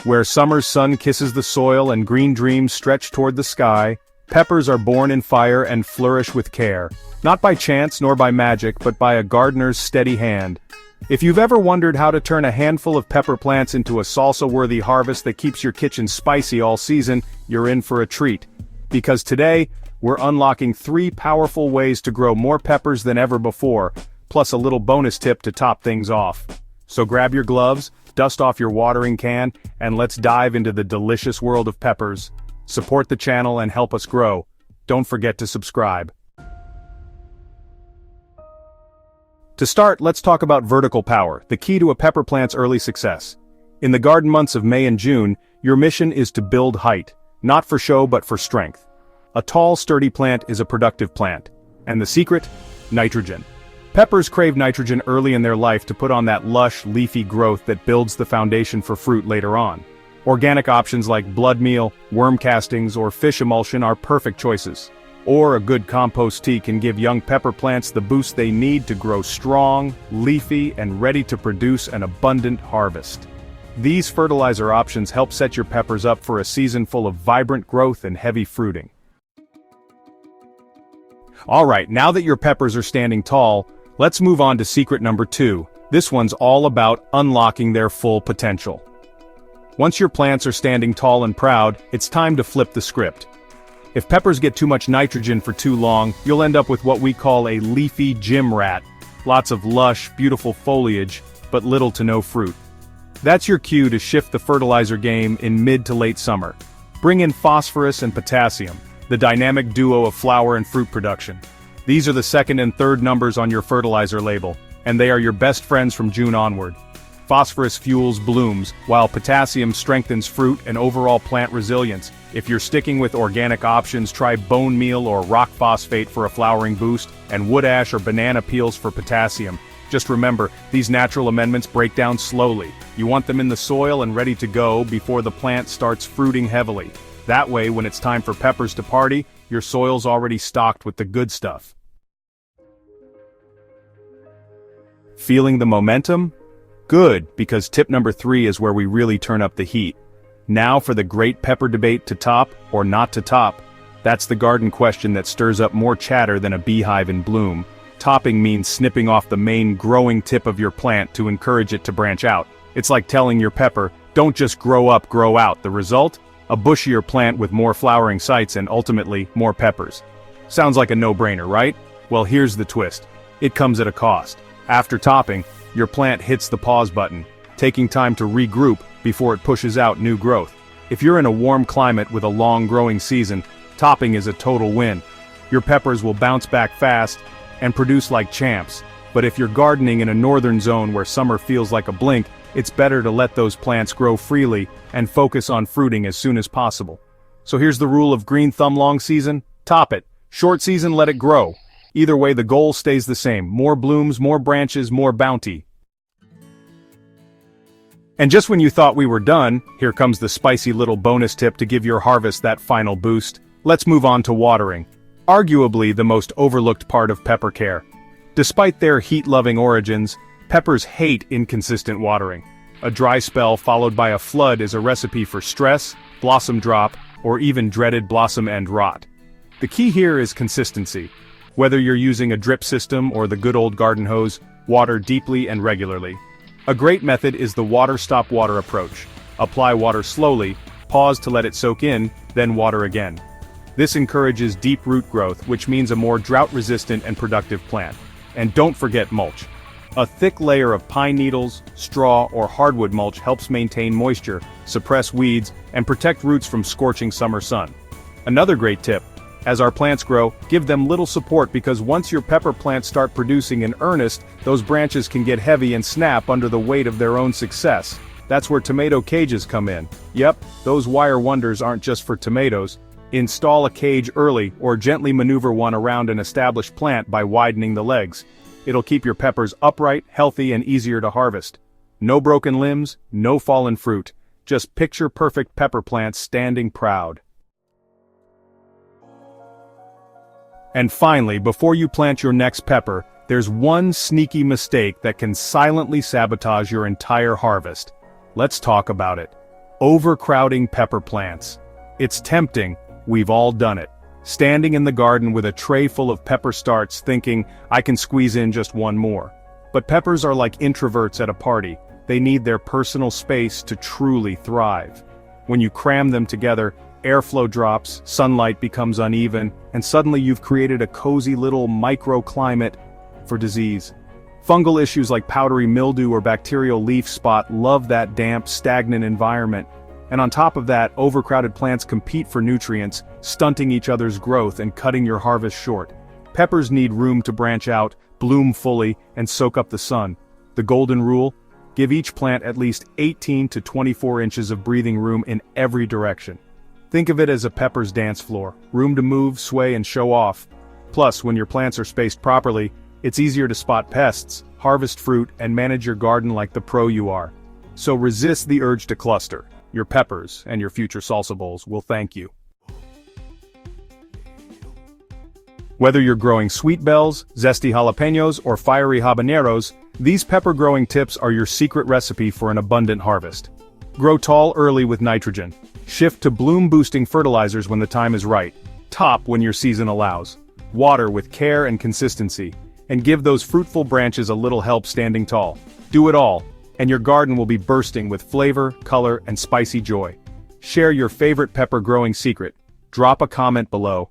Where summer's sun kisses the soil and green dreams stretch toward the sky, peppers are born in fire and flourish with care, not by chance nor by magic but by a gardener's steady hand. If you've ever wondered how to turn a handful of pepper plants into a salsa-worthy harvest that keeps your kitchen spicy all season, you're in for a treat. Because today, we're unlocking 3 powerful ways to grow more peppers than ever before, plus a little bonus tip to top things off. So grab your gloves, dust off your watering can, and let's dive into the delicious world of peppers. Support the channel and help us grow. Don't forget to subscribe. To start, let's talk about vertical power, the key to a pepper plant's early success. In the garden months of May and June, your mission is to build height, not for show but for strength. A tall, sturdy plant is a productive plant. And the secret? Nitrogen. Peppers crave nitrogen early in their life to put on that lush, leafy growth that builds the foundation for fruit later on. Organic options like blood meal, worm castings, or fish emulsion are perfect choices. Or a good compost tea can give young pepper plants the boost they need to grow strong, leafy, and ready to produce an abundant harvest. These fertilizer options help set your peppers up for a season full of vibrant growth and heavy fruiting. Alright, now that your peppers are standing tall, let's move on to secret number 2. This one's all about unlocking their full potential. Once your plants are standing tall and proud, it's time to flip the script. If peppers get too much nitrogen for too long, you'll end up with what we call a leafy gym rat. Lots of lush, beautiful foliage, but little to no fruit. That's your cue to shift the fertilizer game in mid to late summer. Bring in phosphorus and potassium, the dynamic duo of flower and fruit production. These are the second and third numbers on your fertilizer label, and they are your best friends from June onward. Phosphorus fuels blooms, while potassium strengthens fruit and overall plant resilience. If you're sticking with organic options, try bone meal or rock phosphate for a flowering boost, and wood ash or banana peels for potassium. Just remember, these natural amendments break down slowly. You want them in the soil and ready to go before the plant starts fruiting heavily. That way, when it's time for peppers to party, your soil's already stocked with the good stuff. Feeling the momentum? Good, because tip number 3 is where we really turn up the heat. Now for the great pepper debate: to top or not to top. That's the garden question that stirs up more chatter than a beehive in bloom. Topping means snipping off the main growing tip of your plant to encourage it to branch out. It's like telling your pepper, don't just grow up, grow out. The result? A bushier plant with more flowering sites and ultimately, more peppers. Sounds like a no-brainer, right? Well, here's the twist. It comes at a cost. After topping, your plant hits the pause button, taking time to regroup before it pushes out new growth. If you're in a warm climate with a long growing season, topping is a total win. Your peppers will bounce back fast and produce like champs. But if you're gardening in a northern zone where summer feels like a blink, it's better to let those plants grow freely and focus on fruiting as soon as possible. So here's the rule of green thumb: long season, top it. Short season, let it grow. Either way, the goal stays the same: more blooms, more branches, more bounty. And just when you thought we were done, here comes the spicy little bonus tip to give your harvest that final boost. Let's move on to watering. Arguably the most overlooked part of pepper care. Despite their heat-loving origins, peppers hate inconsistent watering. A dry spell followed by a flood is a recipe for stress, blossom drop, or even dreaded blossom end rot. The key here is consistency. Whether you're using a drip system or the good old garden hose, water deeply and regularly. A great method is the water-stop-water approach. Apply water slowly, pause to let it soak in, then water again. This encourages deep root growth, which means a more drought-resistant and productive plant. And don't forget mulch. A thick layer of pine needles, straw, or hardwood mulch helps maintain moisture, suppress weeds, and protect roots from scorching summer sun. Another great tip: as our plants grow, give them little support, because once your pepper plants start producing in earnest, those branches can get heavy and snap under the weight of their own success. That's where tomato cages come in. Yep, those wire wonders aren't just for tomatoes. Install a cage early or gently maneuver one around an established plant by widening the legs. It'll keep your peppers upright, healthy, and easier to harvest. No broken limbs, no fallen fruit. Just picture-perfect pepper plants standing proud. And finally, before you plant your next pepper, there's one sneaky mistake that can silently sabotage your entire harvest. Let's talk about it. Overcrowding pepper plants. It's tempting, we've all done it. Standing in the garden with a tray full of pepper starts thinking, I can squeeze in just one more. But peppers are like introverts at a party. They need their personal space to truly thrive. When you cram them together, airflow drops, sunlight becomes uneven, and suddenly you've created a cozy little microclimate for disease. Fungal issues like powdery mildew or bacterial leaf spot love that damp, stagnant environment. And on top of that, overcrowded plants compete for nutrients, stunting each other's growth and cutting your harvest short. Peppers need room to branch out, bloom fully, and soak up the sun. The golden rule? Give each plant at least 18 to 24 inches of breathing room in every direction. Think of it as a pepper's dance floor, room to move, sway, and show off. Plus, when your plants are spaced properly, it's easier to spot pests, harvest fruit, and manage your garden like the pro you are. So resist the urge to cluster. Your peppers and your future salsa bowls will thank you. Whether you're growing sweet bells, zesty jalapeños, or fiery habaneros, these pepper growing tips are your secret recipe for an abundant harvest. Grow tall early with nitrogen. Shift to bloom-boosting fertilizers when the time is right. Top when your season allows. Water with care and consistency. And give those fruitful branches a little help standing tall. Do it all, and your garden will be bursting with flavor, color, and spicy joy. Share your favorite pepper growing secret. Drop a comment below.